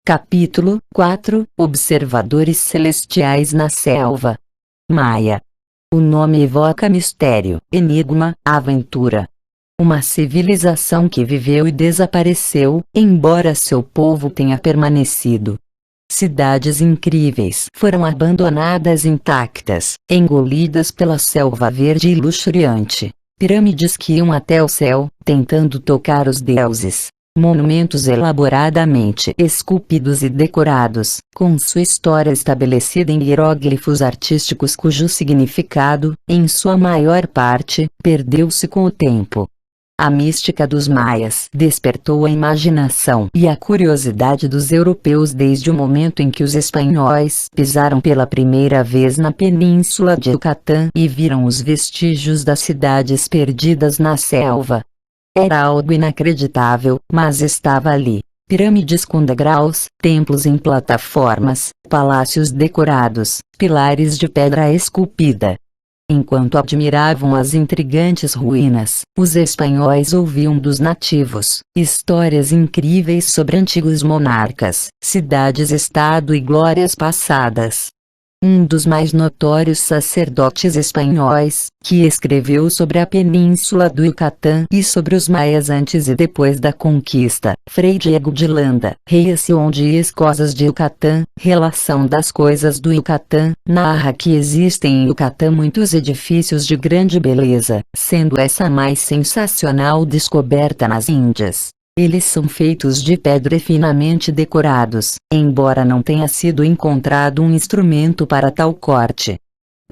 Capítulo 4 Observadores Celestiais na Selva. Maia. O nome evoca mistério, enigma, aventura. Uma civilização que viveu e desapareceu, embora seu povo tenha permanecido. Cidades incríveis foram abandonadas intactas, engolidas pela selva verde e luxuriante. Pirâmides que iam até o céu, tentando tocar os deuses. Monumentos elaboradamente esculpidos e decorados, com sua história estabelecida em hieróglifos artísticos cujo significado, em sua maior parte, perdeu-se com o tempo. A mística dos maias despertou a imaginação e a curiosidade dos europeus desde o momento em que os espanhóis pisaram pela primeira vez na península de Yucatán e viram os vestígios das cidades perdidas na selva. Era algo inacreditável, mas estava ali. Pirâmides com degraus, templos em plataformas, palácios decorados, pilares de pedra esculpida. Enquanto admiravam as intrigantes ruínas, os espanhóis ouviam dos nativos histórias incríveis sobre antigos monarcas, cidades-estado e glórias passadas. Um dos mais notórios sacerdotes espanhóis, que escreveu sobre a península do Yucatán e sobre os maias antes e depois da conquista, Frei Diego de Landa, Relação das Coisas de Yucatán, Relação das Coisas do Yucatán, narra que existem em Yucatán muitos edifícios de grande beleza, sendo essa a mais sensacional descoberta nas Índias. Eles são feitos de pedra e finamente decorados, embora não tenha sido encontrado um instrumento para tal corte.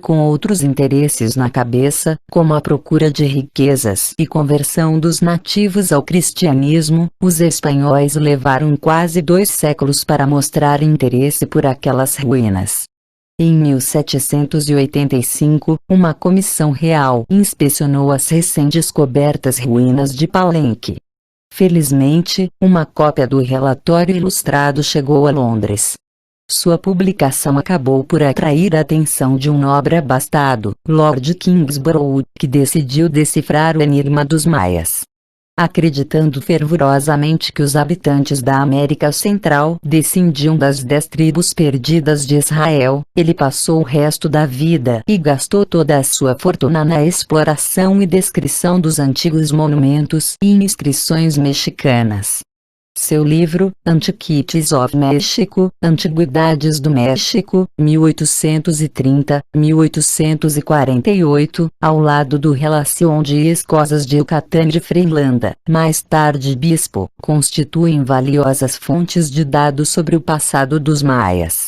Com outros interesses na cabeça, como a procura de riquezas e conversão dos nativos ao cristianismo, os espanhóis levaram quase 2 séculos para mostrar interesse por aquelas ruínas. Em 1785, uma comissão real inspecionou as recém-descobertas ruínas de Palenque. Felizmente, uma cópia do relatório ilustrado chegou a Londres. Sua publicação acabou por atrair a atenção de um nobre abastado, Lord Kingsborough, que decidiu decifrar o enigma dos maias. Acreditando fervorosamente que os habitantes da América Central descendiam das 10 tribos perdidas de Israel, ele passou o resto da vida e gastou toda a sua fortuna na exploração e descrição dos antigos monumentos e inscrições mexicanas. Seu livro, Antiquities of Mexico, Antiguidades do México, 1830-1848, ao lado do Relação das Coisas de Yucatán de Frei Landa, mais tarde bispo, constituem valiosas fontes de dados sobre o passado dos maias.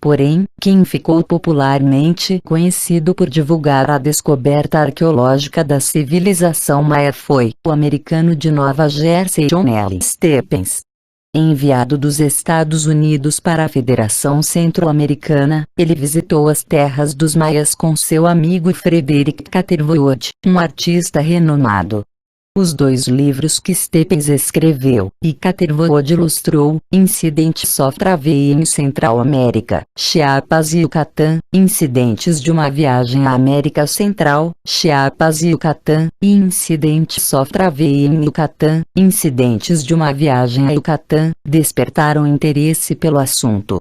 Porém, quem ficou popularmente conhecido por divulgar a descoberta arqueológica da civilização maia foi o americano de Nova Jersey John L. Stephens. Enviado dos Estados Unidos para a Federação Centro-Americana, ele visitou as terras dos maias com seu amigo Frederick Catherwood, um artista renomado. Os 2 livros que Stephens escreveu, e Catherwood ilustrou, Incidents of Travel in Central America, Chiapas e Yucatán, Incidentes de uma Viagem à América Central, Chiapas e Yucatán, e Incidents of Travel in Yucatán, Incidentes de uma Viagem a Yucatán, despertaram interesse pelo assunto.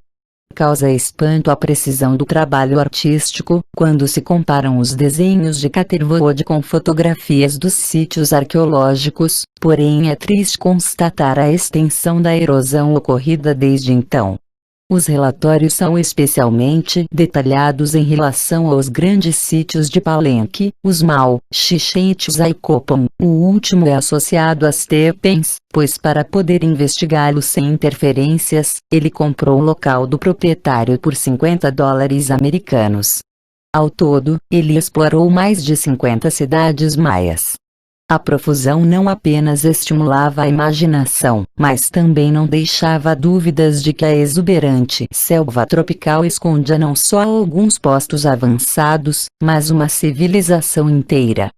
Causa espanto a precisão do trabalho artístico, quando se comparam os desenhos de Catherwood com fotografias dos sítios arqueológicos, porém é triste constatar a extensão da erosão ocorrida desde então. Os relatórios são especialmente detalhados em relação aos grandes sítios de Palenque, os Mau, Chichén Itzá e Copán. O último é associado a Stephens, pois para poder investigá-lo sem interferências, ele comprou o local do proprietário por $50 americanos. Ao todo, ele explorou mais de 50 cidades maias. A profusão não apenas estimulava a imaginação, mas também não deixava dúvidas de que a exuberante selva tropical escondia não só alguns postos avançados, mas uma civilização inteira.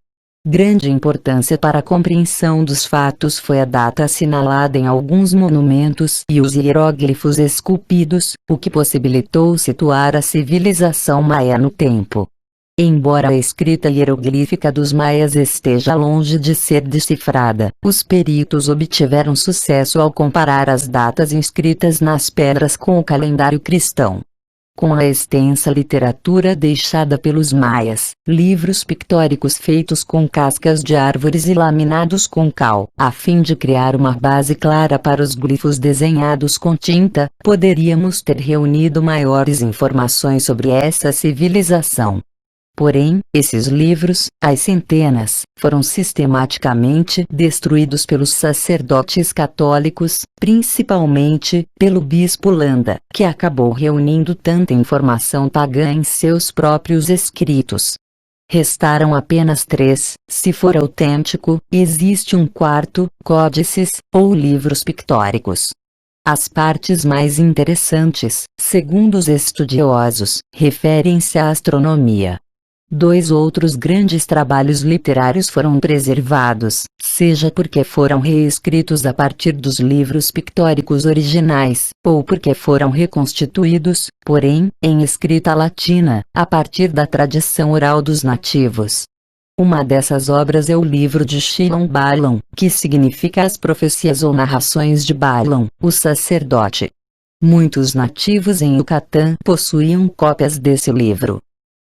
Grande importância para a compreensão dos fatos foi a data assinalada em alguns monumentos e os hieróglifos esculpidos, o que possibilitou situar a civilização maia no tempo. Embora a escrita hieroglífica dos maias esteja longe de ser decifrada, os peritos obtiveram sucesso ao comparar as datas inscritas nas pedras com o calendário cristão. Com a extensa literatura deixada pelos maias, livros pictóricos feitos com cascas de árvores e laminados com cal, a fim de criar uma base clara para os glifos desenhados com tinta, poderíamos ter reunido maiores informações sobre essa civilização. Porém, esses livros, às centenas, foram sistematicamente destruídos pelos sacerdotes católicos, principalmente pelo bispo Landa, que acabou reunindo tanta informação pagã em seus próprios escritos. Restaram apenas 3, se for autêntico, existe um quarto, códices, ou livros pictóricos. As partes mais interessantes, segundo os estudiosos, referem-se à astronomia. 2 outros grandes trabalhos literários foram preservados, seja porque foram reescritos a partir dos livros pictóricos originais, ou porque foram reconstituídos, porém, em escrita latina, a partir da tradição oral dos nativos. Uma dessas obras é o livro de Shilom Balaam, que significa as profecias ou narrações de Balaam, o sacerdote. Muitos nativos em Yucatán possuíam cópias desse livro.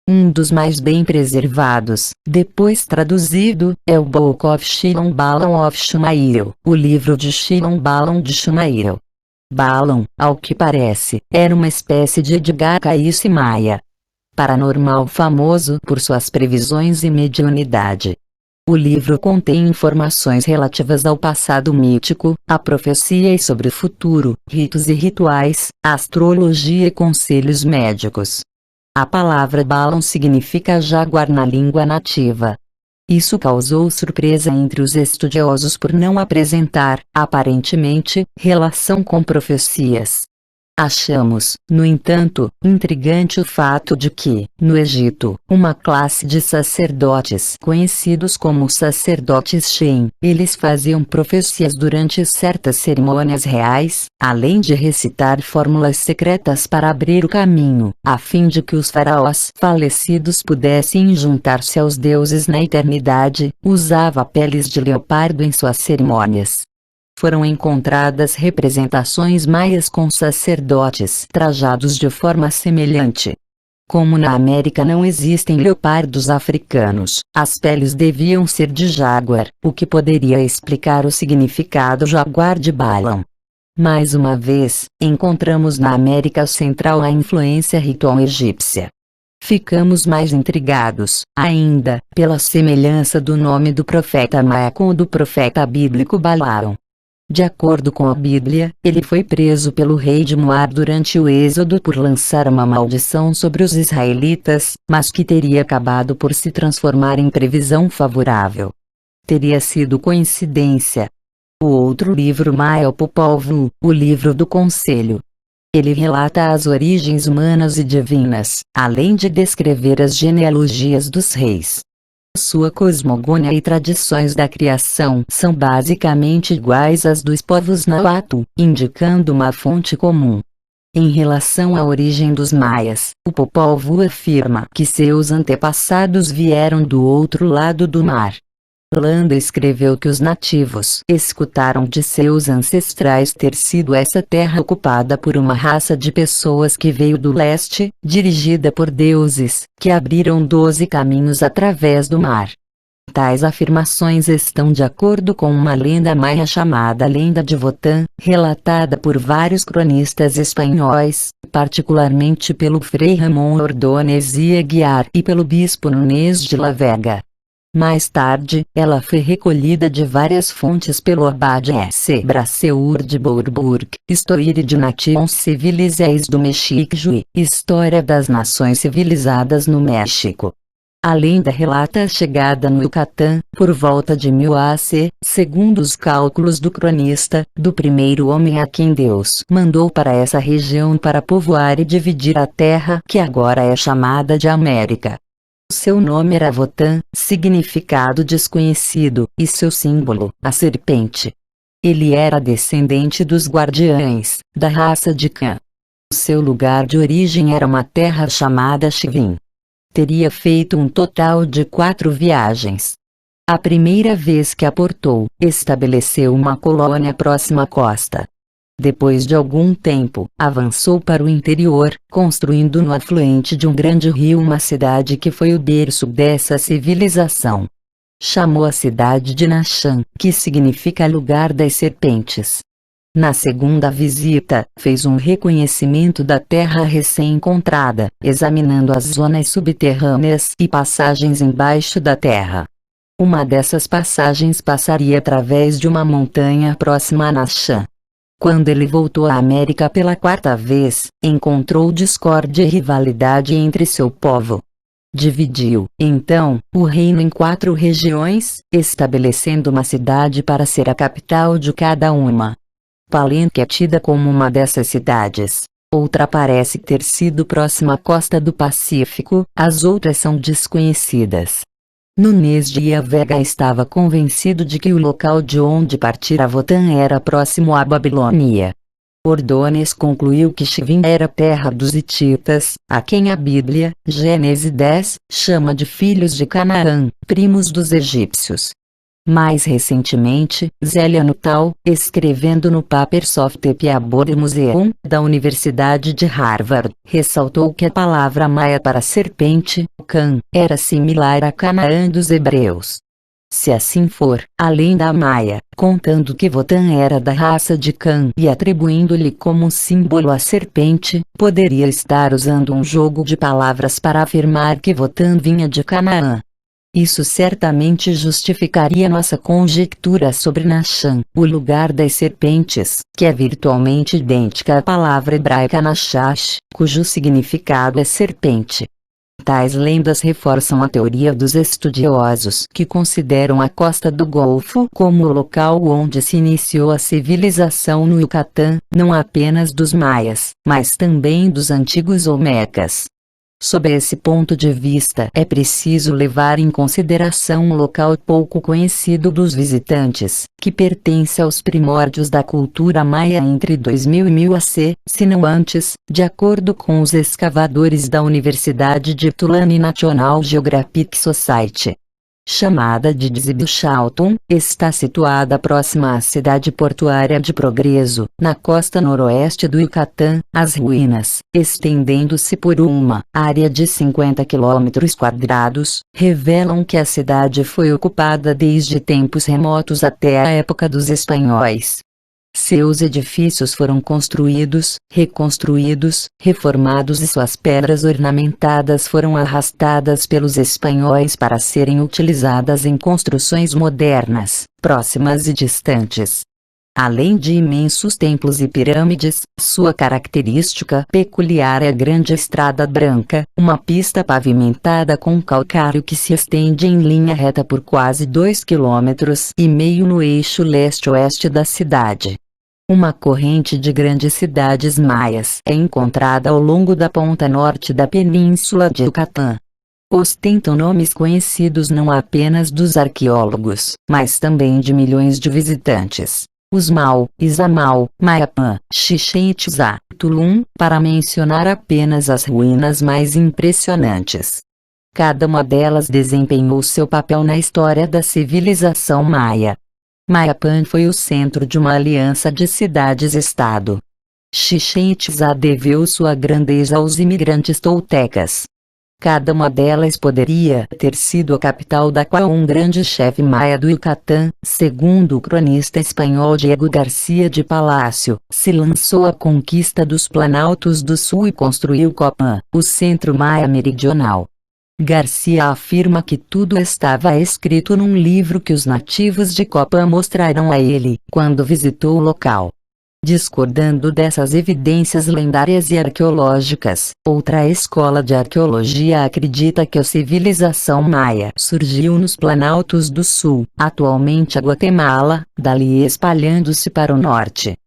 Um dos mais bem preservados, depois traduzido, é o Book of Shilom Balaam of Shumael, o livro de Shilom Balaam de Shumael. Balaam, ao que parece, era uma espécie de Edgar Cayce Maia, paranormal famoso por suas previsões e mediunidade. O livro contém informações relativas ao passado mítico, a profecia e sobre o futuro, ritos e rituais, astrologia e conselhos médicos. A palavra Balaam significa jaguar na língua nativa. Isso causou surpresa entre os estudiosos por não apresentar, aparentemente, relação com profecias. Achamos, no entanto, intrigante o fato de que, no Egito, uma classe de sacerdotes conhecidos como sacerdotes Shem, eles faziam profecias durante certas cerimônias reais, além de recitar fórmulas secretas para abrir o caminho, a fim de que os faraós falecidos pudessem juntar-se aos deuses na eternidade, usava peles de leopardo em suas cerimônias. Foram encontradas representações maias com sacerdotes trajados de forma semelhante. Como na América não existem leopardos africanos, as peles deviam ser de jaguar, o que poderia explicar o significado jaguar de Balaam. Mais uma vez, encontramos na América Central a influência ritual egípcia. Ficamos mais intrigados, ainda, pela semelhança do nome do profeta Maia com o do profeta bíblico Balaão. De acordo com a Bíblia, ele foi preso pelo rei de Moab durante o êxodo por lançar uma maldição sobre os israelitas, mas que teria acabado por se transformar em previsão favorável. Teria sido coincidência. O outro livro maia é o Popol Vuh, o livro do conselho. Ele relata as origens humanas e divinas, além de descrever as genealogias dos reis. Sua cosmogonia e tradições da criação são basicamente iguais às dos povos Nahuatl, indicando uma fonte comum. Em relação à origem dos maias, o Popol Vuh afirma que seus antepassados vieram do outro lado do mar. Landa escreveu que os nativos escutaram de seus ancestrais ter sido essa terra ocupada por uma raça de pessoas que veio do leste, dirigida por deuses, que abriram 12 caminhos através do mar. Tais afirmações estão de acordo com uma lenda maia chamada Lenda de Votan, relatada por vários cronistas espanhóis, particularmente pelo Frei Ramón Ordóñez y Aguiar e pelo bispo Nunes de la Vega. Mais tarde, ela foi recolhida de várias fontes pelo abade S. Braceur de Bourbourg, Histoire de Nations Civilisées do México e História das Nações Civilizadas no México. A lenda relata a chegada no Yucatán, por volta de 1000 AC, segundo os cálculos do cronista, do primeiro homem a quem Deus mandou para essa região para povoar e dividir a terra que agora é chamada de América. Seu nome era Votan, significado desconhecido, e seu símbolo, a serpente. Ele era descendente dos guardiães, da raça de Cã. Seu lugar de origem era uma terra chamada Chivim. teria feito um total de 4 viagens. A primeira vez que aportou, estabeleceu uma colônia próxima à costa. Depois de algum tempo, avançou para o interior, construindo no afluente de um grande rio uma cidade que foi o berço dessa civilização. Chamou a cidade de Nashan, que significa lugar das serpentes. Na segunda visita, fez um reconhecimento da terra recém-encontrada, examinando as zonas subterrâneas e passagens embaixo da terra. Uma dessas passagens passaria através de uma montanha próxima a Nashan. Quando ele voltou à América pela 4ª vez, encontrou discórdia e rivalidade entre seu povo. Dividiu, então, o reino em 4 regiões, estabelecendo uma cidade para ser a capital de cada uma. Palenque é tida como uma dessas cidades. Outra parece ter sido próxima à costa do Pacífico, as outras são desconhecidas. Nunes de Vega estava convencido de que o local de onde partira Votan era próximo à Babilônia. Ordôñez concluiu que Chivim era terra dos hititas, a quem a Bíblia, Gênesis 10, chama de filhos de Canaã, primos dos egípcios. Mais recentemente, Zélia Nuttall, escrevendo no Papers of the Peabody Museum, da Universidade de Harvard, ressaltou que a palavra maia para serpente, Can, era similar a Canaã dos hebreus. Se assim for, além da maia, contando que Votan era da raça de Can e atribuindo-lhe como símbolo a serpente, poderia estar usando um jogo de palavras para afirmar que Votan vinha de Canaã. Isso certamente justificaria nossa conjectura sobre Nashan, o lugar das serpentes, que é virtualmente idêntica à palavra hebraica Nashash, cujo significado é serpente. Tais lendas reforçam a teoria dos estudiosos que consideram a costa do Golfo como o local onde se iniciou a civilização no Yucatán, não apenas dos maias, mas também dos antigos olmecas. Sob esse ponto de vista, é preciso levar em consideração um local pouco conhecido dos visitantes, que pertence aos primórdios da cultura maia entre 2000 e 1000 AC, se não antes, de acordo com os escavadores da Universidade de Tulane National Geographic Society. Chamada de Dzibchalton, está situada próxima à cidade portuária de Progreso, na costa noroeste do Yucatán. As ruínas, estendendo-se por uma área de 50 km², revelam que a cidade foi ocupada desde tempos remotos até a época dos espanhóis. Seus edifícios foram construídos, reconstruídos, reformados e suas pedras ornamentadas foram arrastadas pelos espanhóis para serem utilizadas em construções modernas, próximas e distantes. Além de imensos templos e pirâmides, sua característica peculiar é a grande estrada branca, uma pista pavimentada com calcário que se estende em linha reta por quase 2,5 km no eixo leste-oeste da cidade. Uma corrente de grandes cidades maias é encontrada ao longo da ponta norte da península de Yucatán. Ostentam nomes conhecidos não apenas dos arqueólogos, mas também de milhões de visitantes. Usmal, Izamal, Mayapán, Chichén Itzá, Tulum, para mencionar apenas as ruínas mais impressionantes. Cada uma delas desempenhou seu papel na história da civilização maia. Mayapán foi o centro de uma aliança de cidades-estado. Chichén Itzá deveu sua grandeza aos imigrantes toltecas. Cada uma delas poderia ter sido a capital da qual um grande chefe maia do Yucatán, segundo o cronista espanhol Diego Garcia de Palacio, se lançou à conquista dos Planaltos do Sul e construiu Copán, o centro maia meridional. Garcia afirma que tudo estava escrito num livro que os nativos de Copán mostraram a ele, quando visitou o local. Discordando dessas evidências lendárias e arqueológicas, outra escola de arqueologia acredita que a civilização maia surgiu nos Planaltos do Sul, atualmente a Guatemala, dali espalhando-se para o norte.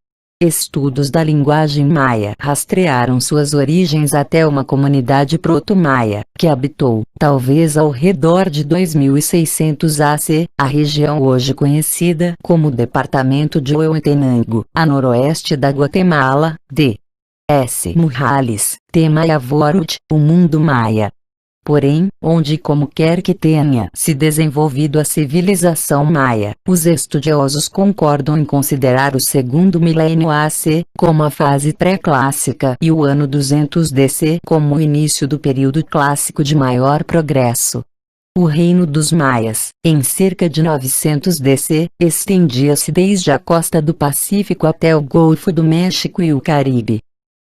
Estudos da linguagem maia rastrearam suas origens até uma comunidade proto-maia, que habitou, talvez ao redor de 2600 AC, a região hoje conhecida como o departamento de Huehuetenango, a noroeste da Guatemala. D. S. Morales, tema Yavorut, o mundo maia. Porém, onde e como quer que tenha se desenvolvido a civilização maia, os estudiosos concordam em considerar o segundo milênio AC como a fase pré-clássica e o ano 200 DC como o início do período clássico de maior progresso. O reino dos maias, em cerca de 900 DC, estendia-se desde a costa do Pacífico até o Golfo do México e o Caribe.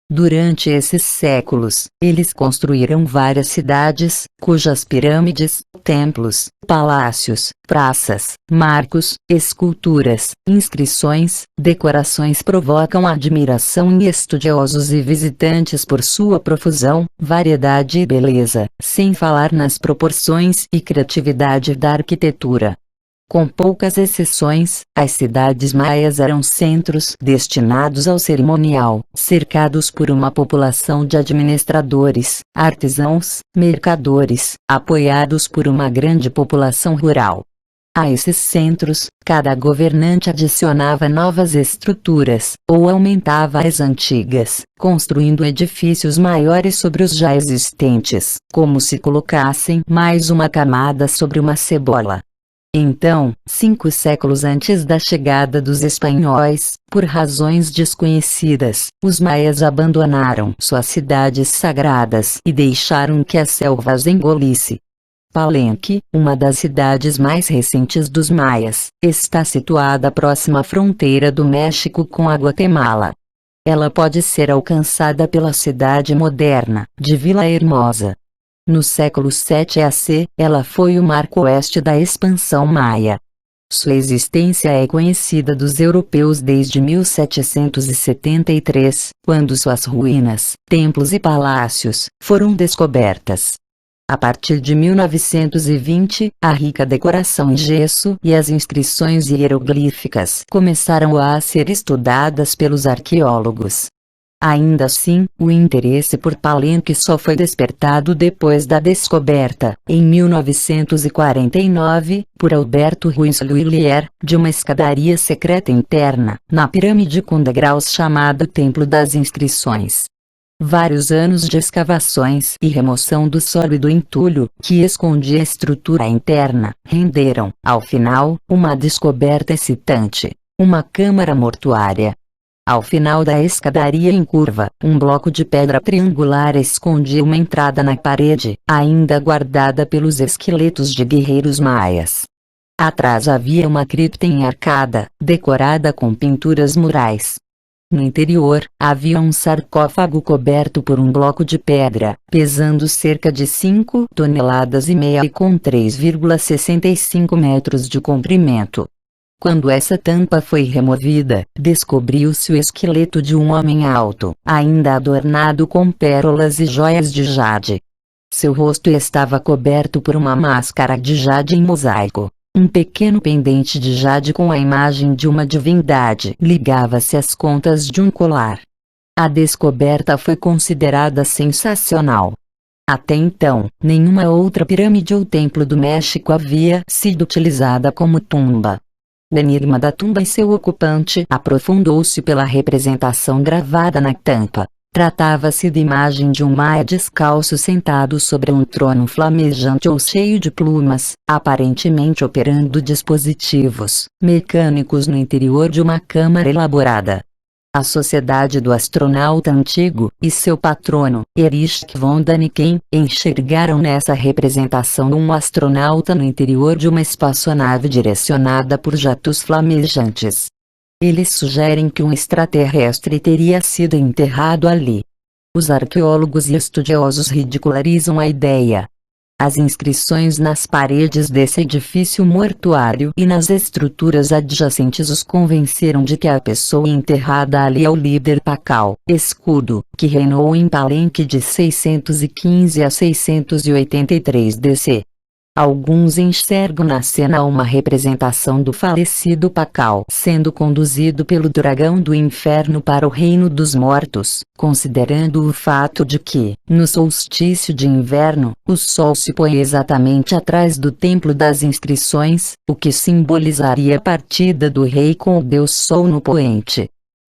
Durante esses séculos, eles construíram várias cidades, cujas pirâmides, templos, palácios, praças, marcos, esculturas, inscrições, decorações provocam admiração em estudiosos e visitantes por sua profusão, variedade e beleza, sem falar nas proporções e criatividade da arquitetura. Com poucas exceções, as cidades maias eram centros destinados ao cerimonial, cercados por uma população de administradores, artesãos, mercadores, apoiados por uma grande população rural. A esses centros, cada governante adicionava novas estruturas, ou aumentava as antigas, construindo edifícios maiores sobre os já existentes, como se colocassem mais uma camada sobre uma cebola. Então, 5 séculos antes da chegada dos espanhóis, por razões desconhecidas, os maias abandonaram suas cidades sagradas e deixaram que as selvas engolisse. Palenque, uma das cidades mais recentes dos maias, está situada próxima à fronteira do México com a Guatemala. Ela pode ser alcançada pela cidade moderna de Vila Hermosa. No século 7 AC, ela foi o marco oeste da expansão maia. Sua existência é conhecida dos europeus desde 1773, quando suas ruínas, templos e palácios foram descobertas. A partir de 1920, a rica decoração em gesso e as inscrições hieroglíficas começaram a ser estudadas pelos arqueólogos. Ainda assim, o interesse por Palenque só foi despertado depois da descoberta, em 1949, por Alberto Ruiz Lhuillier, de uma escadaria secreta interna, na pirâmide com degraus chamado Templo das Inscrições. Vários anos de escavações e remoção do sólido entulho, que escondia a estrutura interna, renderam, ao final, uma descoberta excitante: uma câmara mortuária. Ao final da escadaria em curva, um bloco de pedra triangular escondia uma entrada na parede, ainda guardada pelos esqueletos de guerreiros maias. Atrás havia uma cripta em arcada, decorada com pinturas murais. No interior, havia um sarcófago coberto por um bloco de pedra, pesando cerca de 5,5 toneladas e com 3,65 metros de comprimento. Quando essa tampa foi removida, descobriu-se o esqueleto de um homem alto, ainda adornado com pérolas e joias de jade. Seu rosto estava coberto por uma máscara de jade em mosaico. Um pequeno pendente de jade com a imagem de uma divindade ligava-se às contas de um colar. A descoberta foi considerada sensacional. Até então, nenhuma outra pirâmide ou templo do México havia sido utilizada como tumba. O enigma da tumba e seu ocupante aprofundou-se pela representação gravada na tampa. Tratava-se da imagem de um maia descalço sentado sobre um trono flamejante ou cheio de plumas, aparentemente operando dispositivos mecânicos no interior de uma câmara elaborada. A Sociedade do Astronauta Antigo e seu patrono, Erich von Däniken, enxergaram nessa representação um astronauta no interior de uma espaçonave direcionada por jatos flamejantes. Eles sugerem que um extraterrestre teria sido enterrado ali. Os arqueólogos e estudiosos ridicularizam a ideia. As inscrições nas paredes desse edifício mortuário e nas estruturas adjacentes os convenceram de que a pessoa enterrada ali é o líder Pacal, escudo, que reinou em Palenque de 615 a 683 DC. Alguns enxergam na cena uma representação do falecido Pacal sendo conduzido pelo dragão do inferno para o reino dos mortos, considerando o fato de que, no solstício de inverno, o sol se põe exatamente atrás do templo das inscrições, o que simbolizaria a partida do rei com o deus Sol no poente.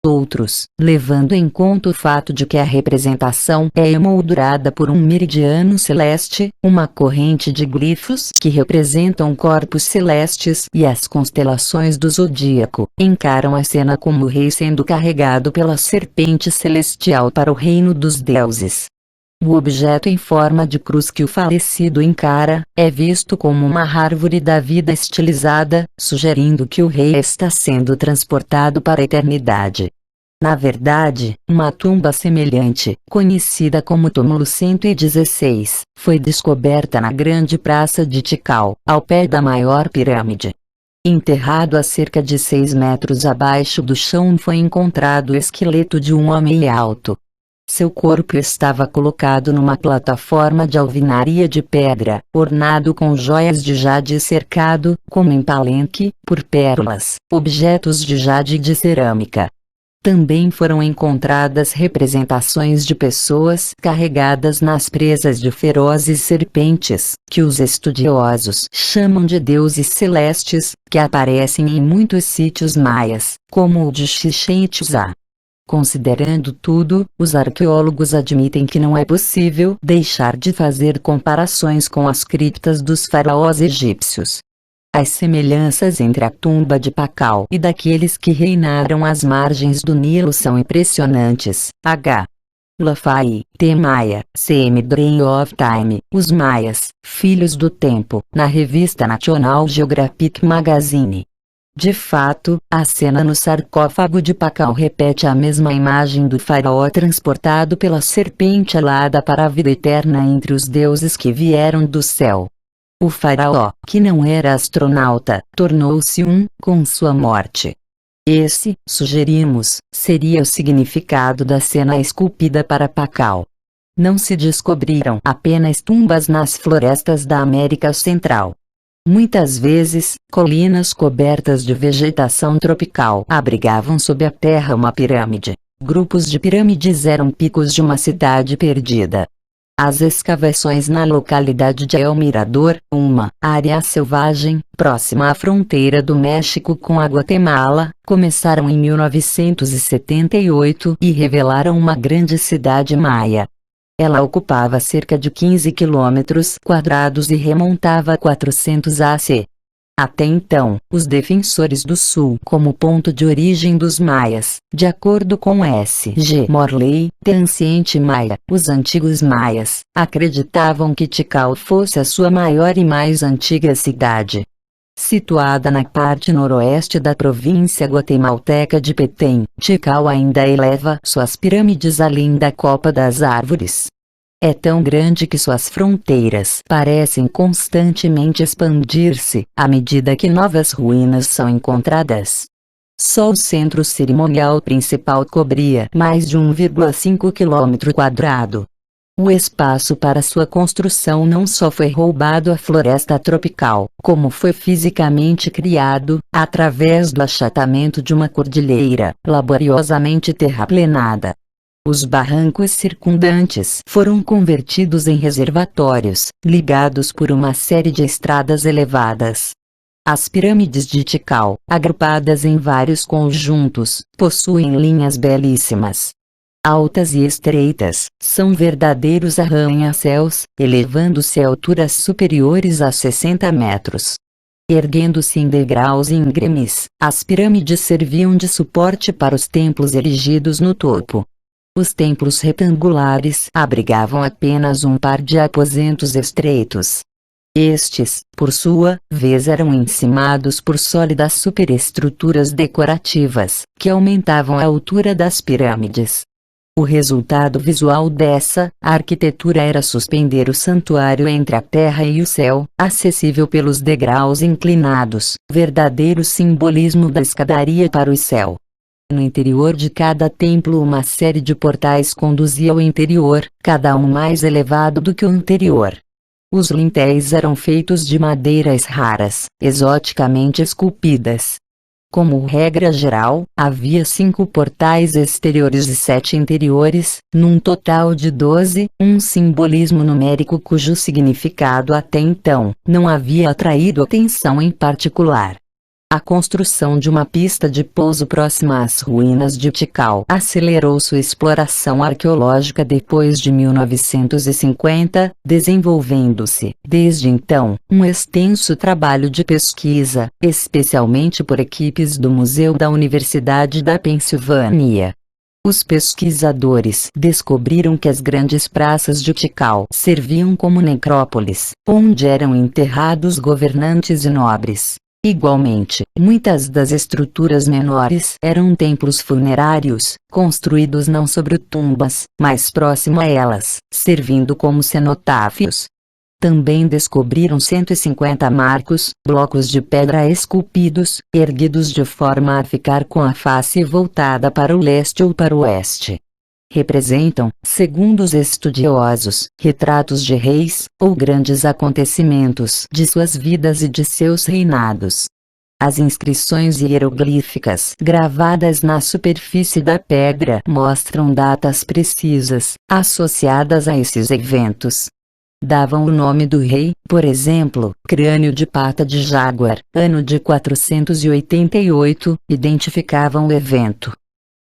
Outros, levando em conta o fato de que a representação é emoldurada por um meridiano celeste, uma corrente de glifos que representam corpos celestes e as constelações do zodíaco, encaram a cena como o rei sendo carregado pela serpente celestial para o reino dos deuses. O objeto em forma de cruz que o falecido encara, é visto como uma árvore da vida estilizada, sugerindo que o rei está sendo transportado para a eternidade. Na verdade, uma tumba semelhante, conhecida como Túmulo 116, foi descoberta na grande praça de Tikal, ao pé da maior pirâmide. Enterrado a cerca de 6 metros abaixo do chão foi encontrado o esqueleto de um homem alto. Seu corpo estava colocado numa plataforma de alvenaria de pedra, ornado com joias de jade e cercado, como em Palenque, por pérolas, objetos de jade e de cerâmica. Também foram encontradas representações de pessoas carregadas nas presas de ferozes serpentes, que os estudiosos chamam de deuses celestes, que aparecem em muitos sítios maias, como o de Chichén Itzá. Considerando tudo, os arqueólogos admitem que não é possível deixar de fazer comparações com as criptas dos faraós egípcios. As semelhanças entre a tumba de Pakal e daqueles que reinaram às margens do Nilo são impressionantes. H. Lafay, T. Maia, CM Drain of Time, Os Maias, Filhos do Tempo, na revista National Geographic Magazine. De fato, a cena no sarcófago de Pakal repete a mesma imagem do faraó transportado pela serpente alada para a vida eterna entre os deuses que vieram do céu. O faraó, que não era astronauta, tornou-se um, com sua morte. Esse, sugerimos, seria o significado da cena esculpida para Pakal. Não se descobriram apenas tumbas nas florestas da América Central. Muitas vezes, colinas cobertas de vegetação tropical abrigavam sob a terra uma pirâmide. Grupos de pirâmides eram picos de uma cidade perdida. As escavações na localidade de El Mirador, uma área selvagem, próxima à fronteira do México com a Guatemala, começaram em 1978 e revelaram uma grande cidade maia. Ela ocupava cerca de 15 quilômetros quadrados e remontava a 400 AC. Até então, os defensores do Sul como ponto de origem dos maias, de acordo com S. G. Morley, The Ancient Maya, os antigos maias, acreditavam que Tikal fosse a sua maior e mais antiga cidade. Situada na parte noroeste da província guatemalteca de Petén, Tikal ainda eleva suas pirâmides além da copa das árvores. É tão grande que suas fronteiras parecem constantemente expandir-se, à medida que novas ruínas são encontradas. Só o centro cerimonial principal cobria mais de 1,5 km². O espaço para sua construção não só foi roubado à floresta tropical, como foi fisicamente criado, através do achatamento de uma cordilheira, laboriosamente terraplenada. Os barrancos circundantes foram convertidos em reservatórios, ligados por uma série de estradas elevadas. As pirâmides de Tikal, agrupadas em vários conjuntos, possuem linhas belíssimas. Altas e estreitas, são verdadeiros arranha-céus, elevando-se a alturas superiores a 60 metros. Erguendo-se em degraus íngremes, as pirâmides serviam de suporte para os templos erigidos no topo. Os templos retangulares abrigavam apenas um par de aposentos estreitos. Estes, por sua vez, eram encimados por sólidas superestruturas decorativas, que aumentavam a altura das pirâmides. O resultado visual dessa arquitetura era suspender o santuário entre a terra e o céu, acessível pelos degraus inclinados, verdadeiro simbolismo da escadaria para o céu. No interior de cada templo uma série de portais conduzia ao interior, cada um mais elevado do que o anterior. Os lintéis eram feitos de madeiras raras, exoticamente esculpidas. Como regra geral, havia 5 portais exteriores e 7 interiores, num total de 12, um simbolismo numérico cujo significado até então não havia atraído atenção em particular. A construção de uma pista de pouso próxima às ruínas de Tikal acelerou sua exploração arqueológica depois de 1950, desenvolvendo-se, desde então, um extenso trabalho de pesquisa, especialmente por equipes do Museu da Universidade da Pensilvânia. Os pesquisadores descobriram que as grandes praças de Tikal serviam como necrópolis, onde eram enterrados governantes e nobres. Igualmente, muitas das estruturas menores eram templos funerários, construídos não sobre tumbas, mas próximo a elas, servindo como cenotáfios. Também descobriram 150 marcos, blocos de pedra esculpidos, erguidos de forma a ficar com a face voltada para o leste ou para o oeste. Representam, segundo os estudiosos, retratos de reis, ou grandes acontecimentos de suas vidas e de seus reinados. As inscrições hieroglíficas gravadas na superfície da pedra mostram datas precisas, associadas a esses eventos. Davam o nome do rei, por exemplo, crânio de pata de jaguar, ano de 488, identificavam o evento.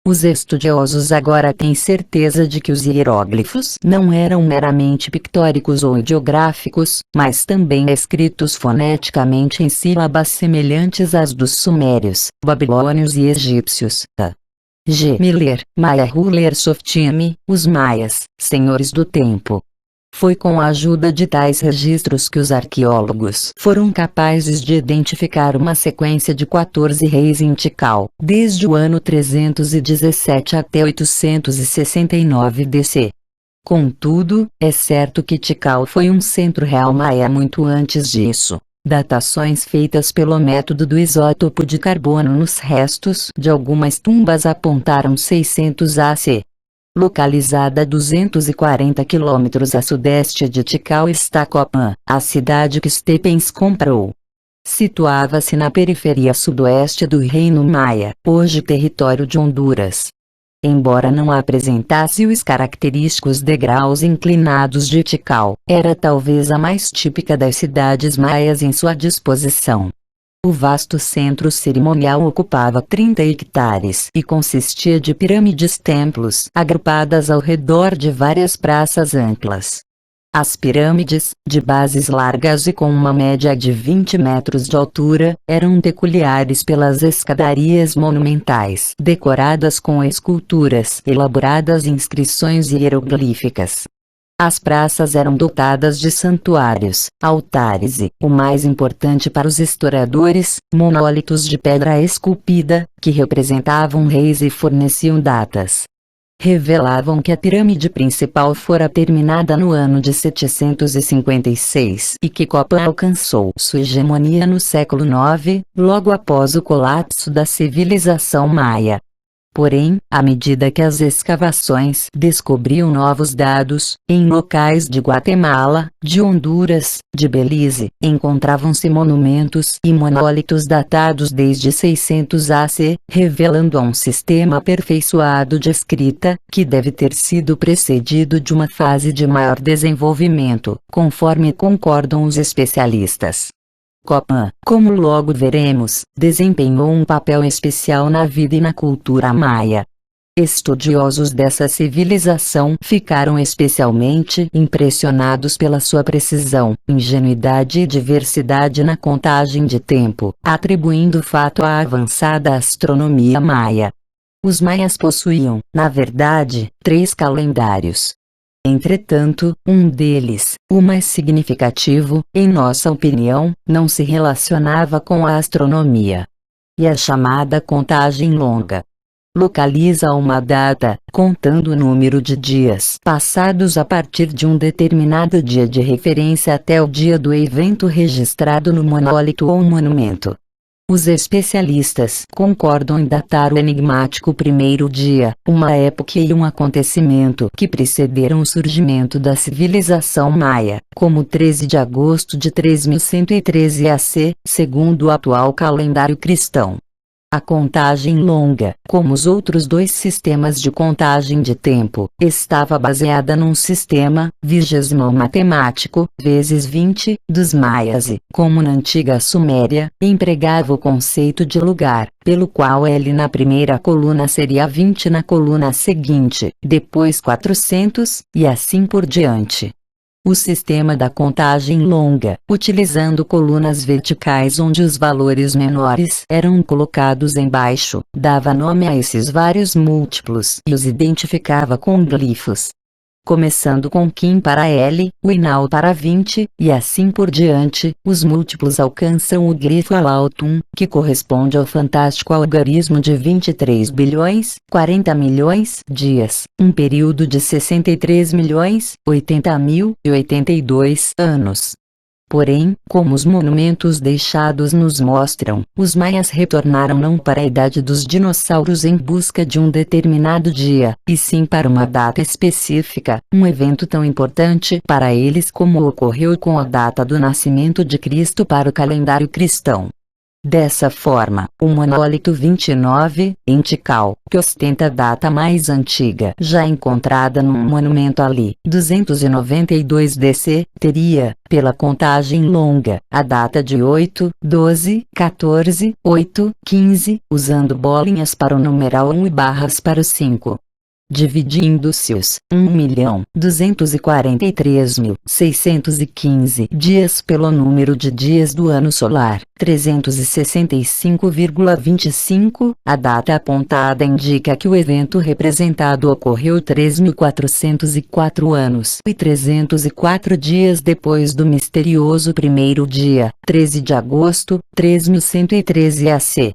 Os estudiosos agora têm certeza de que os hieróglifos não eram meramente pictóricos ou ideográficos, mas também escritos foneticamente em sílabas semelhantes às dos sumérios, babilônios e egípcios. G. Miller, Maya Ruler Softime, os maias, senhores do tempo. Foi com a ajuda de tais registros que os arqueólogos foram capazes de identificar uma sequência de 14 reis em Tikal, desde o ano 317 até 869 DC. Contudo, é certo que Tikal foi um centro real maia muito antes disso. Datações feitas pelo método do isótopo de carbono nos restos de algumas tumbas apontaram 600 AC. Localizada a 240 quilômetros a sudeste de Tikal está Copan, a cidade que Stepens comprou. Situava-se na periferia sudoeste do Reino Maia, hoje território de Honduras. Embora não apresentasse os característicos degraus inclinados de Tikal, era talvez a mais típica das cidades maias em sua disposição. O vasto centro cerimonial ocupava 30 hectares e consistia de pirâmides-templos agrupadas ao redor de várias praças amplas. As pirâmides, de bases largas e com uma média de 20 metros de altura, eram peculiares pelas escadarias monumentais decoradas com esculturas elaboradas e inscrições hieroglíficas. As praças eram dotadas de santuários, altares e, o mais importante para os historiadores, monólitos de pedra esculpida, que representavam reis e forneciam datas. Revelavam que a pirâmide principal fora terminada no ano de 756 e que Copan alcançou sua hegemonia no século IX, logo após o colapso da civilização maia. Porém, à medida que as escavações descobriam novos dados, em locais de Guatemala, de Honduras, de Belize, encontravam-se monumentos e monólitos datados desde 600 AC, revelando um sistema aperfeiçoado de escrita, que deve ter sido precedido de uma fase de maior desenvolvimento, conforme concordam os especialistas. Copan, como logo veremos, desempenhou um papel especial na vida e na cultura maia. Estudiosos dessa civilização ficaram especialmente impressionados pela sua precisão, ingenuidade e diversidade na contagem de tempo, atribuindo o fato à avançada astronomia maia. Os maias possuíam, na verdade, 3 calendários. Entretanto, um deles, o mais significativo, em nossa opinião, não se relacionava com a astronomia. E a chamada contagem longa localiza uma data, contando o número de dias passados a partir de um determinado dia de referência até o dia do evento registrado no monólito ou monumento. Os especialistas concordam em datar o enigmático primeiro dia, uma época e um acontecimento que precederam o surgimento da civilização maia, como 13 de agosto de 3113 AC, segundo o atual calendário cristão. A contagem longa, como os outros dois sistemas de contagem de tempo, estava baseada num sistema vigesimal matemático, vezes 20, dos maias e, como na antiga Suméria, empregava o conceito de lugar, pelo qual L na primeira coluna seria 20 na coluna seguinte, depois 400, e assim por diante. O sistema da contagem longa, utilizando colunas verticais onde os valores menores eram colocados embaixo, dava nome a esses vários múltiplos e os identificava com glifos. Começando com Kim para L, o Inal para 20, e assim por diante, os múltiplos alcançam o glifo Alautum, que corresponde ao fantástico algarismo de 23 bilhões, 40 milhões dias, um período de 63 milhões, 80 mil e 82 anos. Porém, como os monumentos deixados nos mostram, os maias retornaram não para a idade dos dinossauros em busca de um determinado dia, e sim para uma data específica, um evento tão importante para eles como ocorreu com a data do nascimento de Cristo para o calendário cristão. Dessa forma, o monólito 29, em Tikal, que ostenta a data mais antiga já encontrada num monumento ali, 292 DC, teria, pela contagem longa, a data de 8, 12, 14, 8, 15, usando bolinhas para o numeral 1 e barras para o 5. Dividindo-se os 1.243.615 dias pelo número de dias do ano solar, 365,25, a data apontada indica que o evento representado ocorreu 3.404 anos e 304 dias depois do misterioso primeiro dia, 13 de agosto, 3113 AC.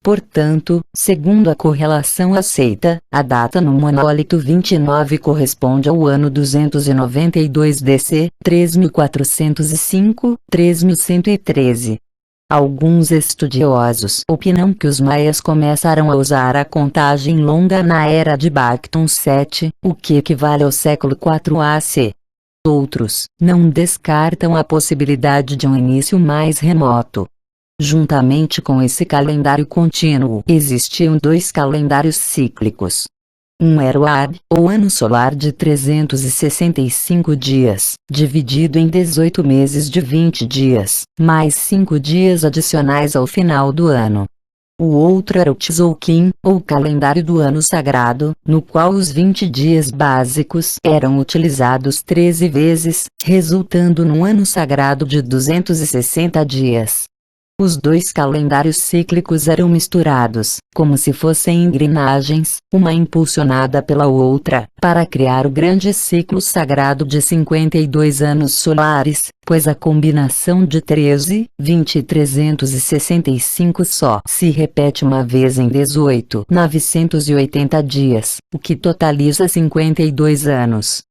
Portanto, segundo a correlação aceita, a data no monólito 29 corresponde ao ano 292 DC, 3405, 3113. Alguns estudiosos opinam que os maias começaram a usar a contagem longa na era de Bacton 7, o que equivale ao século 4 AC. Outros não descartam a possibilidade de um início mais remoto. Juntamente com esse calendário contínuo, existiam dois calendários cíclicos. Um era o AB, ou ano solar de 365 dias, dividido em 18 meses de 20 dias, mais 5 dias adicionais ao final do ano. O outro era o Tzolk'in, ou calendário do ano sagrado, no qual os 20 dias básicos eram utilizados 13 vezes, resultando num ano sagrado de 260 dias. Os dois calendários cíclicos eram misturados, como se fossem engrenagens, uma impulsionada pela outra, para criar o grande ciclo sagrado de 52 anos solares, pois a combinação de 13, 20 e 365 só se repete uma vez em 18.980 dias, o que totaliza 52 anos.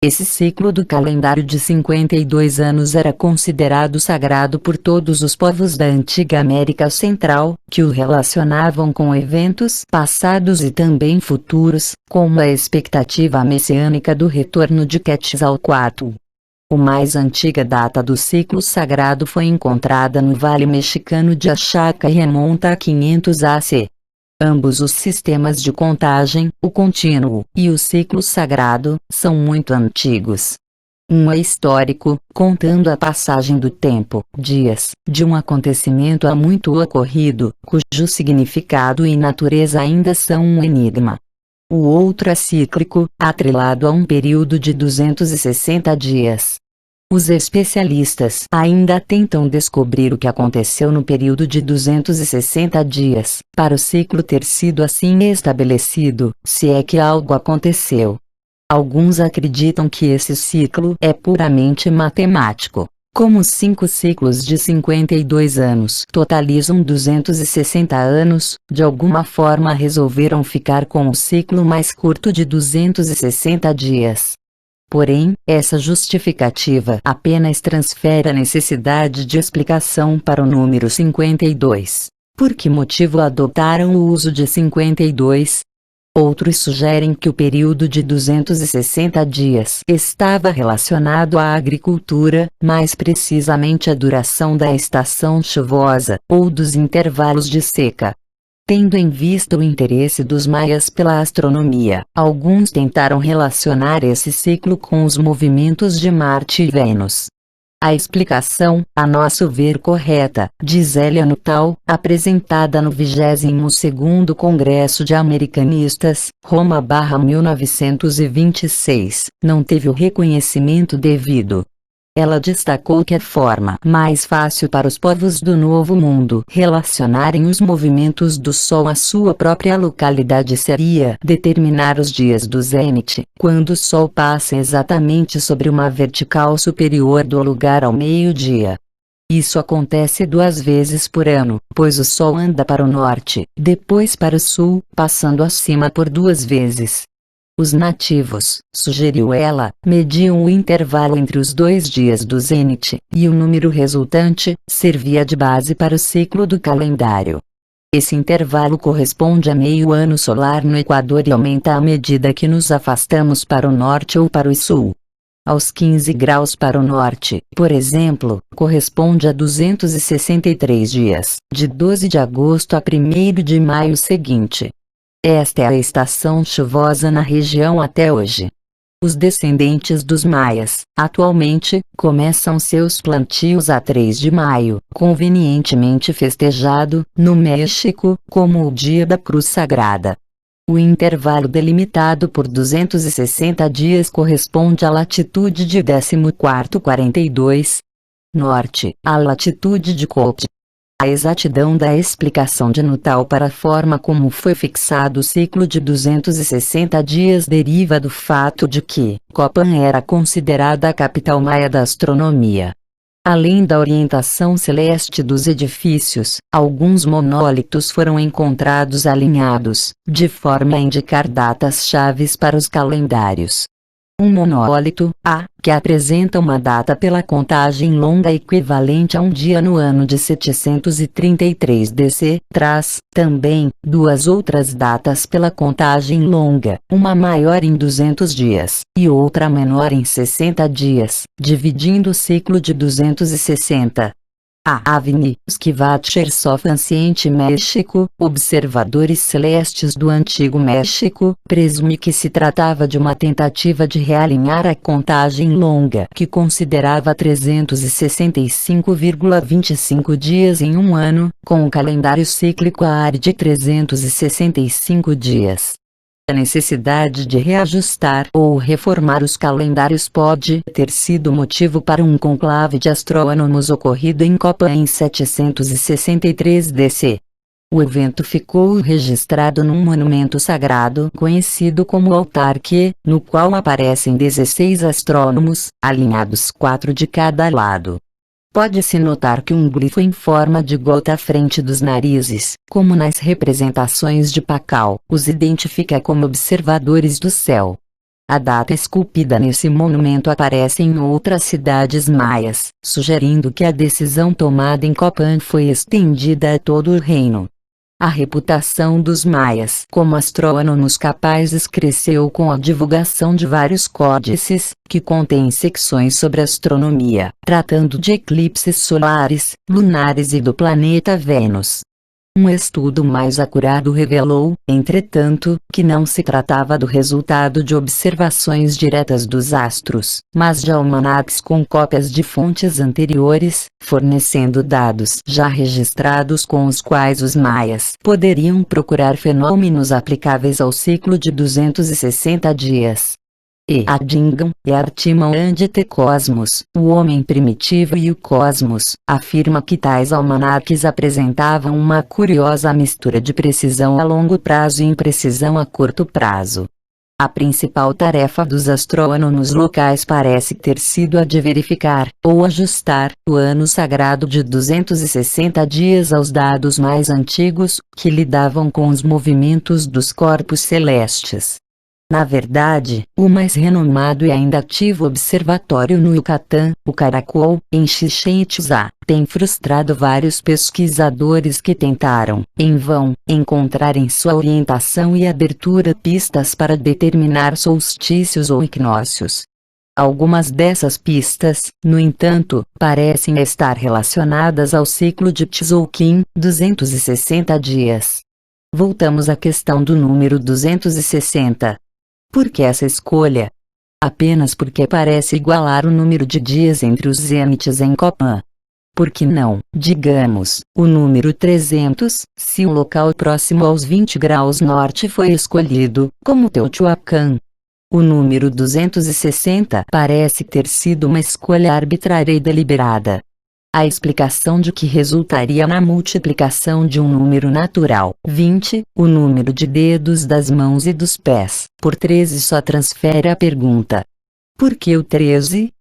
Esse ciclo do calendário de 52 anos era considerado sagrado por todos os povos da antiga América Central, que o relacionavam com eventos passados e também futuros, como a expectativa messiânica do retorno de Quetzalcoatl. A mais antiga data do ciclo sagrado foi encontrada no Vale Mexicano de Oaxaca e remonta a 500 AC. Ambos os sistemas de contagem, o contínuo e o ciclo sagrado, são muito antigos. Um é histórico, contando a passagem do tempo, dias, de um acontecimento há muito ocorrido, cujo significado e natureza ainda são um enigma. O outro é cíclico, atrelado a um período de 260 dias. Os especialistas ainda tentam descobrir o que aconteceu no período de 260 dias, para o ciclo ter sido assim estabelecido, se é que algo aconteceu. Alguns acreditam que esse ciclo é puramente matemático. Como os 5 ciclos de 52 anos totalizam 260 anos, de alguma forma resolveram ficar com o ciclo mais curto de 260 dias. Porém, essa justificativa apenas transfere a necessidade de explicação para o número 52. Por que motivo adotaram o uso de 52? Outros sugerem que o período de 260 dias estava relacionado à agricultura, mais precisamente à duração da estação chuvosa, ou dos intervalos de seca. Tendo em vista o interesse dos maias pela astronomia, alguns tentaram relacionar esse ciclo com os movimentos de Marte e Vênus. A explicação, a nosso ver correta, diz Elia Nuttall, apresentada no 22º Congresso de Americanistas, Roma/1926, não teve o reconhecimento devido. Ela destacou que a forma mais fácil para os povos do Novo Mundo relacionarem os movimentos do Sol à sua própria localidade seria determinar os dias do zênite, quando o Sol passa exatamente sobre uma vertical superior do lugar ao meio-dia. Isso acontece 2 vezes por ano, pois o Sol anda para o norte, depois para o sul, passando acima por 2 vezes. Os nativos, sugeriu ela, mediam o intervalo entre os 2 dias do zênite, e o número resultante servia de base para o ciclo do calendário. Esse intervalo corresponde a meio ano solar no Equador e aumenta à medida que nos afastamos para o norte ou para o sul. Aos 15 graus para o norte, por exemplo, corresponde a 263 dias, de 12 de agosto a 1º de maio seguinte. Esta é a estação chuvosa na região até hoje. Os descendentes dos maias, atualmente, começam seus plantios a 3 de maio, convenientemente festejado, no México, como o Dia da Cruz Sagrada. O intervalo delimitado por 260 dias corresponde à latitude de 1442 norte, à latitude de Cope. A exatidão da explicação de Nuttall para a forma como foi fixado o ciclo de 260 dias deriva do fato de que Copan era considerada a capital maia da astronomia. Além da orientação celeste dos edifícios, alguns monólitos foram encontrados alinhados, de forma a indicar datas chaves para os calendários. Um monólito, que apresenta uma data pela contagem longa equivalente a um dia no ano de 733 DC, traz, também, 2 outras datas pela contagem longa, uma maior em 200 dias, e outra menor em 60 dias, dividindo o ciclo de 260. A Avni Skivatchersov Anciente México, Observadores Celestes do Antigo México, presume que se tratava de uma tentativa de realinhar a contagem longa que considerava 365,25 dias em um ano, com o calendário cíclico AR de 365 dias. A necessidade de reajustar ou reformar os calendários pode ter sido motivo para um conclave de astrônomos ocorrido em Copan em 763 DC. O evento ficou registrado num monumento sagrado conhecido como altar no qual aparecem 16 astrônomos, alinhados 4 de cada lado. Pode-se notar que um glifo em forma de gota à frente dos narizes, como nas representações de Pacal, os identifica como observadores do céu. A data esculpida nesse monumento aparece em outras cidades maias, sugerindo que a decisão tomada em Copan foi estendida a todo o reino. A reputação dos maias como astrônomos capazes cresceu com a divulgação de vários códices, que contêm secções sobre astronomia, tratando de eclipses solares, lunares e do planeta Vênus. Um estudo mais acurado revelou, entretanto, que não se tratava do resultado de observações diretas dos astros, mas de almanaques com cópias de fontes anteriores, fornecendo dados já registrados com os quais os maias poderiam procurar fenômenos aplicáveis ao ciclo de 260 dias. Addingham e Artimon Andite Cosmos, o homem primitivo e o cosmos, afirma que tais almanaques apresentavam uma curiosa mistura de precisão a longo prazo e imprecisão a curto prazo. A principal tarefa dos astrônomos locais parece ter sido a de verificar, ou ajustar, o ano sagrado de 260 dias aos dados mais antigos, que lidavam com os movimentos dos corpos celestes. Na verdade, o mais renomado e ainda ativo observatório no Yucatán, o Caracol, em Chichén Itzá, tem frustrado vários pesquisadores que tentaram, em vão, encontrar em sua orientação e abertura pistas para determinar solstícios ou equinócios. Algumas dessas pistas, no entanto, parecem estar relacionadas ao ciclo de Tzolk'in, 260 dias. Voltamos à questão do número 260. Por que essa escolha? Apenas porque parece igualar o número de dias entre os zênites em Copan. Por que não, digamos, o número 300, se um local próximo aos 20 graus norte foi escolhido, como Teotihuacan? O número 260 parece ter sido uma escolha arbitrária e deliberada. A explicação de que resultaria na multiplicação de um número natural, 20, o número de dedos das mãos e dos pés, por 13 só transfere a pergunta: por que o 13?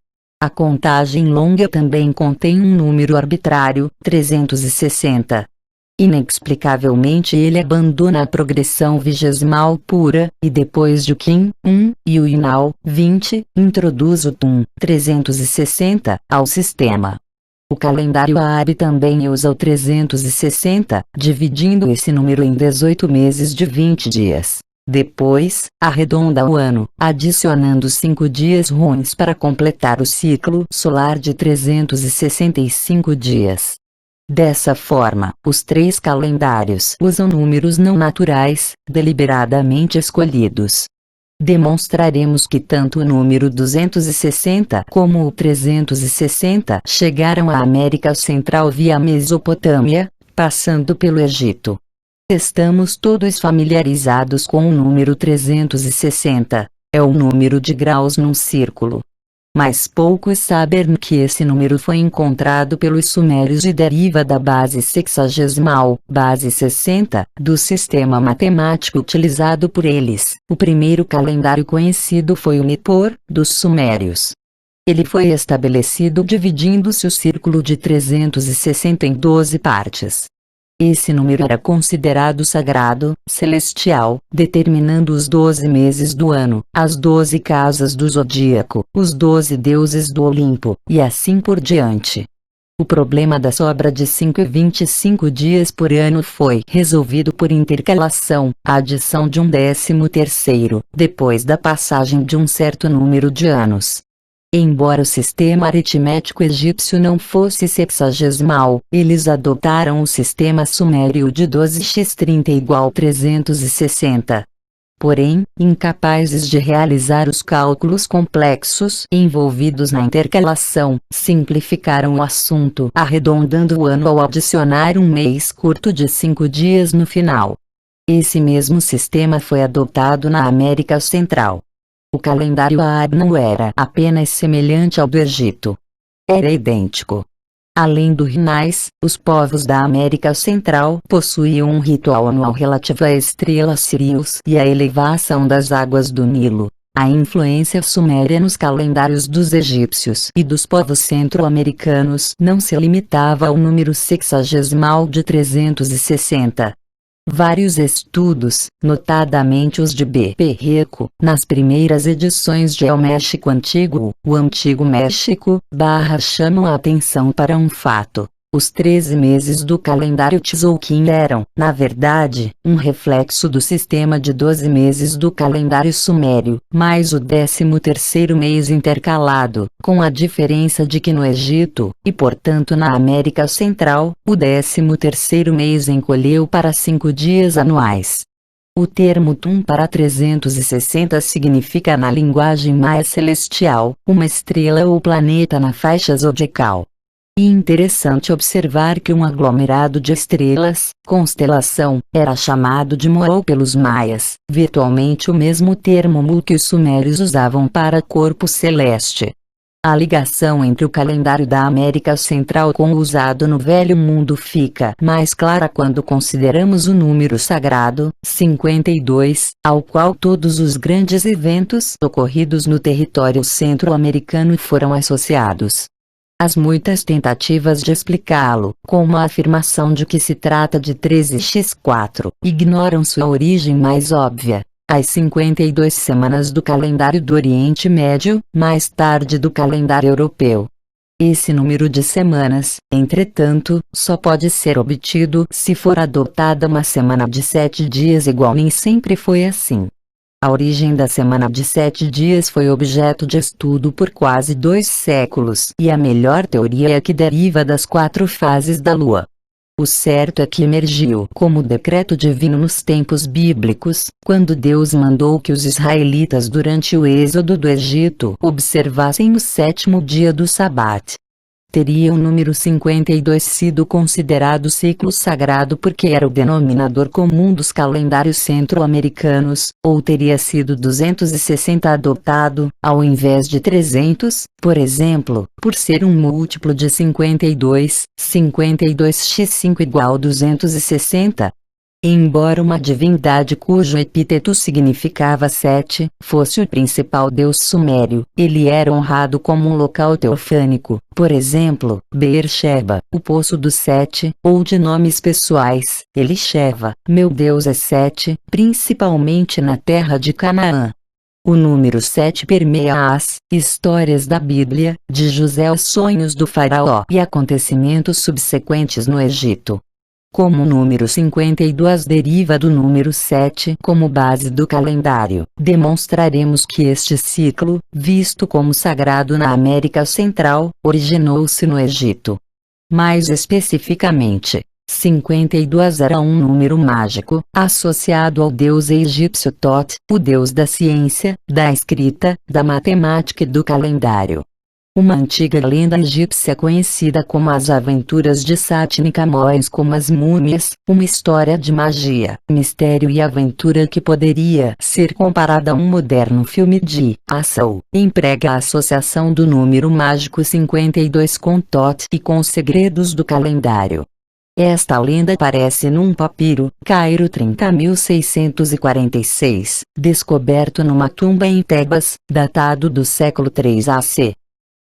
A contagem longa também contém um número arbitrário, 360. Inexplicavelmente ele abandona a progressão vigesimal pura, e depois de o Qin, 1, e o Inal, 20, introduz o Tum, 360, ao sistema. O calendário árabe também usa o 360, dividindo esse número em 18 meses de 20 dias. Depois, arredonda o ano, adicionando 5 dias ruins para completar o ciclo solar de 365 dias. Dessa forma, os três calendários usam números não naturais, deliberadamente escolhidos. Demonstraremos que tanto o número 260 como o 360 chegaram à América Central via Mesopotâmia, passando pelo Egito. Estamos todos familiarizados com o número 360, é o número de graus num círculo. Mas poucos sabem que esse número foi encontrado pelos sumérios e deriva da base sexagesimal, base 60, do sistema matemático utilizado por eles. O primeiro calendário conhecido foi o Nippur, dos sumérios. Ele foi estabelecido dividindo-se o círculo de 360 em 12 partes. Esse número era considerado sagrado, celestial, determinando os 12 meses do ano, as 12 casas do zodíaco, os 12 deuses do Olimpo, e assim por diante. O problema da sobra de 5 e 25 dias por ano foi resolvido por intercalação, a adição de um 13º, depois da passagem de um certo número de anos. Embora o sistema aritmético egípcio não fosse sexagesimal, eles adotaram o sistema sumério de 12x30 igual 360. Porém, incapazes de realizar os cálculos complexos envolvidos na intercalação, simplificaram o assunto arredondando o ano ao adicionar um mês curto de 5 dias no final. Esse mesmo sistema foi adotado na América Central. O calendário árabe não era apenas semelhante ao do Egito. Era idêntico. Além do Rinais, os povos da América Central possuíam um ritual anual relativo à estrela Sirius e à elevação das águas do Nilo. A influência suméria nos calendários dos egípcios e dos povos centro-americanos não se limitava ao número sexagesimal de 360. Vários estudos, notadamente os de B. Perreco, nas primeiras edições de El México Antigo, o Antigo México, chamam a atenção para um fato. Os 13 meses do calendário Tzolk'in eram, na verdade, um reflexo do sistema de 12 meses do calendário sumério, mais o 13º mês intercalado, com a diferença de que no Egito, e portanto na América Central, o 13º mês encolheu para 5 dias anuais. O termo Tum para 360 significa na linguagem maia celestial, uma estrela ou planeta na faixa zodiacal. E interessante observar que um aglomerado de estrelas, constelação, era chamado de Moal pelos maias, virtualmente o mesmo termo Mu que os sumérios usavam para corpo celeste. A ligação entre o calendário da América Central com o usado no Velho Mundo fica mais clara quando consideramos o número sagrado, 52, ao qual todos os grandes eventos ocorridos no território centro-americano foram associados. As muitas tentativas de explicá-lo, como a afirmação de que se trata de 13x4, ignoram sua origem mais óbvia. As 52 semanas do calendário do Oriente Médio, mais tarde do calendário europeu. Esse número de semanas, entretanto, só pode ser obtido se for adotada uma semana de 7 dias igual. Nem sempre foi assim. A origem da semana de 7 dias foi objeto de estudo por quase 2 séculos, e a melhor teoria é a que deriva das 4 fases da Lua. O certo é que emergiu como decreto divino nos tempos bíblicos, quando Deus mandou que os israelitas durante o êxodo do Egito observassem o sétimo dia do Sabate. Teria o número 52 sido considerado ciclo sagrado porque era o denominador comum dos calendários centro-americanos, ou teria sido 260 adotado, ao invés de 300, por exemplo, por ser um múltiplo de 52, 52x5 igual 260? Embora uma divindade cujo epíteto significava sete fosse o principal deus sumério, ele era honrado como um local teofânico, por exemplo, Beersheba, o poço dos sete, ou de nomes pessoais, Elisheva, meu Deus é sete, principalmente na terra de Canaã. O número 7 permeia as histórias da Bíblia, de José aos sonhos do faraó e acontecimentos subsequentes no Egito. Como o número 52 deriva do número 7 como base do calendário, demonstraremos que este ciclo, visto como sagrado na América Central, originou-se no Egito. Mais especificamente, 52 era um número mágico, associado ao deus egípcio Tot, o deus da ciência, da escrita, da matemática e do calendário. Uma antiga lenda egípcia conhecida como as Aventuras de Sati e Camões como as Múmias, uma história de magia, mistério e aventura que poderia ser comparada a um moderno filme de ação, emprega a associação do número mágico 52 com Tot e com os segredos do calendário. Esta lenda aparece num papiro, Cairo 30.646, descoberto numa tumba em Tebas, datado do século III AC.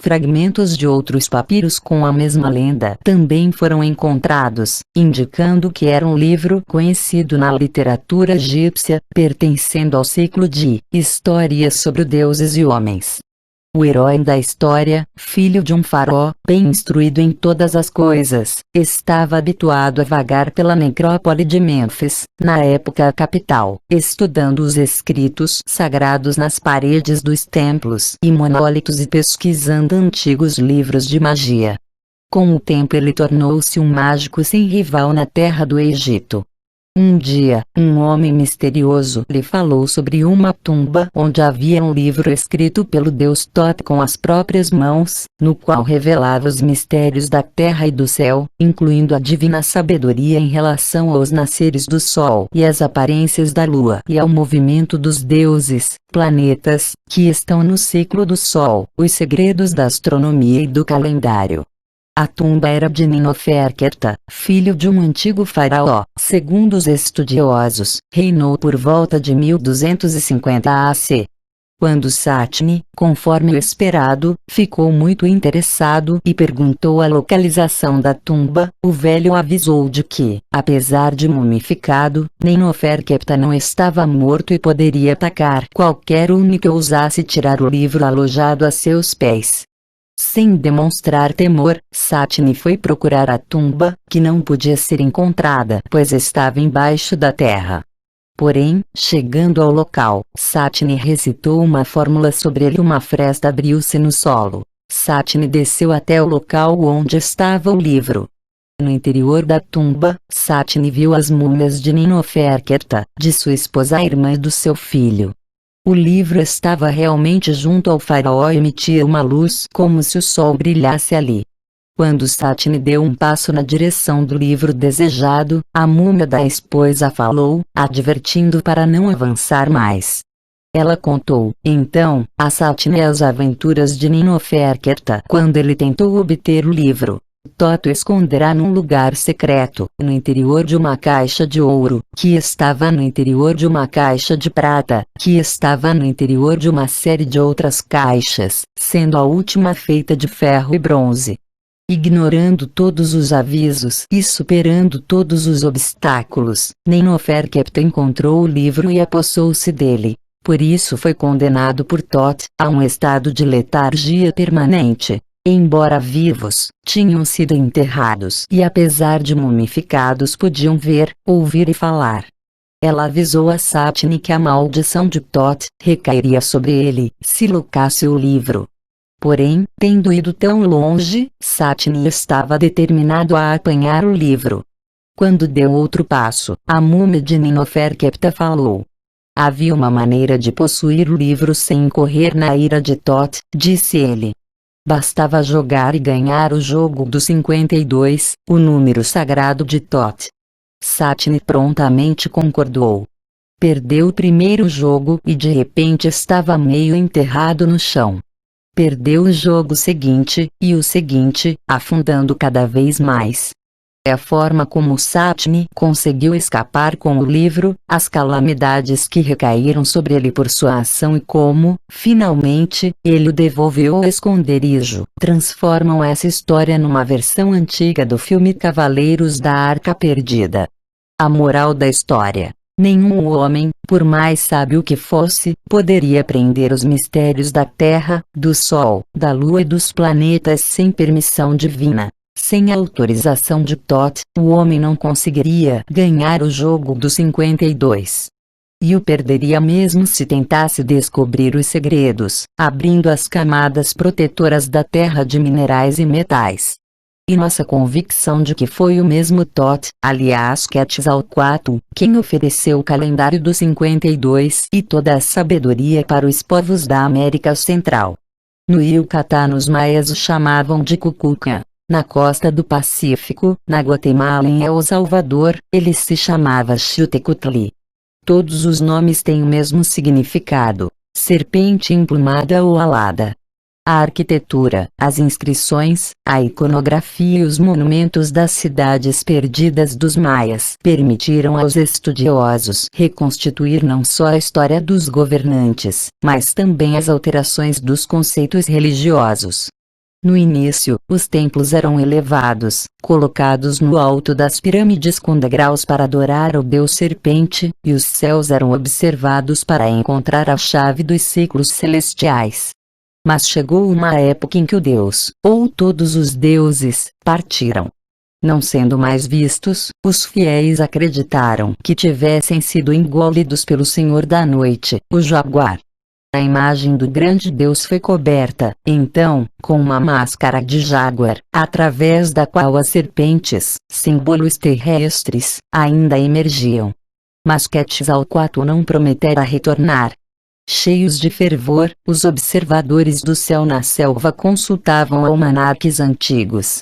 Fragmentos de outros papiros com a mesma lenda também foram encontrados, indicando que era um livro conhecido na literatura egípcia, pertencendo ao ciclo de histórias sobre deuses e homens. O herói da história, filho de um faraó, bem instruído em todas as coisas, estava habituado a vagar pela necrópole de Mênfis, na época a capital, estudando os escritos sagrados nas paredes dos templos e monólitos e pesquisando antigos livros de magia. Com o tempo ele tornou-se um mágico sem rival na terra do Egito. Um dia, um homem misterioso lhe falou sobre uma tumba onde havia um livro escrito pelo deus Tot com as próprias mãos, no qual revelava os mistérios da terra e do céu, incluindo a divina sabedoria em relação aos nasceres do sol e as aparências da lua e ao movimento dos deuses, planetas, que estão no ciclo do sol, os segredos da astronomia e do calendário. A tumba era de Ninoferketa, filho de um antigo faraó, segundo os estudiosos, reinou por volta de 1250 AC. Quando Satni, conforme o esperado, ficou muito interessado e perguntou a localização da tumba, o velho avisou de que, apesar de mumificado, Ninoferketa não estava morto e poderia atacar qualquer um que ousasse tirar o livro alojado a seus pés. Sem demonstrar temor, Satni foi procurar a tumba, que não podia ser encontrada pois estava embaixo da terra. Porém, chegando ao local, Satni recitou uma fórmula sobre ele e uma fresta abriu-se no solo. Satni desceu até o local onde estava o livro. No interior da tumba, Satni viu as múmias de Ninoferketa, de sua esposa e irmã e do seu filho. O livro estava realmente junto ao faraó e emitia uma luz como se o sol brilhasse ali. Quando Satni deu um passo na direção do livro desejado, a múmia da esposa falou, advertindo para não avançar mais. Ela contou, então, a Satni as aventuras de Ninoferketa quando ele tentou obter o livro. Tot o esconderá num lugar secreto, no interior de uma caixa de ouro, que estava no interior de uma caixa de prata, que estava no interior de uma série de outras caixas, sendo a última feita de ferro e bronze. Ignorando todos os avisos e superando todos os obstáculos, Ninoferketa encontrou o livro e apossou-se dele. Por isso foi condenado por Tot a um estado de letargia permanente. Embora vivos, tinham sido enterrados e apesar de mumificados podiam ver, ouvir e falar. Ela avisou a Satni que a maldição de Tot recairia sobre ele, se locasse o livro. Porém, tendo ido tão longe, Satni estava determinado a apanhar o livro. Quando deu outro passo, a múmia de Ninoferkepta falou. Havia uma maneira de possuir o livro sem incorrer na ira de Thoth, disse ele. Bastava jogar e ganhar o jogo dos 52, o número sagrado de Thoth. Satni prontamente concordou. Perdeu o primeiro jogo e de repente estava meio enterrado no chão. Perdeu o jogo seguinte, e o seguinte, afundando cada vez mais. É a forma como Satni conseguiu escapar com o livro, as calamidades que recaíram sobre ele por sua ação e como, finalmente, ele o devolveu ao esconderijo, transformam essa história numa versão antiga do filme Cavaleiros da Arca Perdida. A moral da história. Nenhum homem, por mais sábio que fosse, poderia aprender os mistérios da Terra, do Sol, da Lua e dos planetas sem permissão divina. Sem a autorização de Thoth, o homem não conseguiria ganhar o jogo dos 52. E o perderia mesmo se tentasse descobrir os segredos, abrindo as camadas protetoras da Terra de minerais e metais. E nossa convicção de que foi o mesmo Thoth, aliás Quetzalcoatl, quem ofereceu o calendário dos 52 e toda a sabedoria para os povos da América Central. No Yucatán os maias o chamavam de Cuculcán. Na costa do Pacífico, na Guatemala e em El Salvador, ele se chamava Xiuhtecutli. Todos os nomes têm o mesmo significado: serpente emplumada ou alada. A arquitetura, as inscrições, a iconografia e os monumentos das cidades perdidas dos maias permitiram aos estudiosos reconstituir não só a história dos governantes, mas também as alterações dos conceitos religiosos. No início, os templos eram elevados, colocados no alto das pirâmides com degraus para adorar o deus serpente, e os céus eram observados para encontrar a chave dos ciclos celestiais. Mas chegou uma época em que o deus, ou todos os deuses, partiram. Não sendo mais vistos, os fiéis acreditaram que tivessem sido engolidos pelo Senhor da Noite, o Jaguar. A imagem do grande Deus foi coberta, então, com uma máscara de jaguar, através da qual as serpentes, símbolos terrestres, ainda emergiam. Mas Quetzalcoatl não prometera retornar. Cheios de fervor, os observadores do céu na selva consultavam almanaques antigos.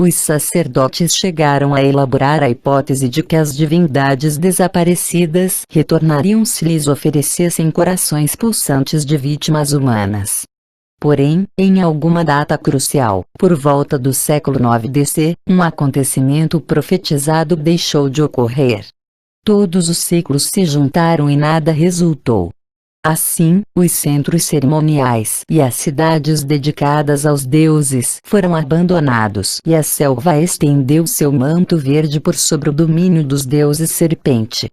Os sacerdotes chegaram a elaborar a hipótese de que as divindades desaparecidas retornariam se lhes oferecessem corações pulsantes de vítimas humanas. Porém, em alguma data crucial, por volta do século IX DC, um acontecimento profetizado deixou de ocorrer. Todos os ciclos se juntaram e nada resultou. Assim, os centros cerimoniais e as cidades dedicadas aos deuses foram abandonados e a selva estendeu seu manto verde por sobre o domínio dos deuses serpente.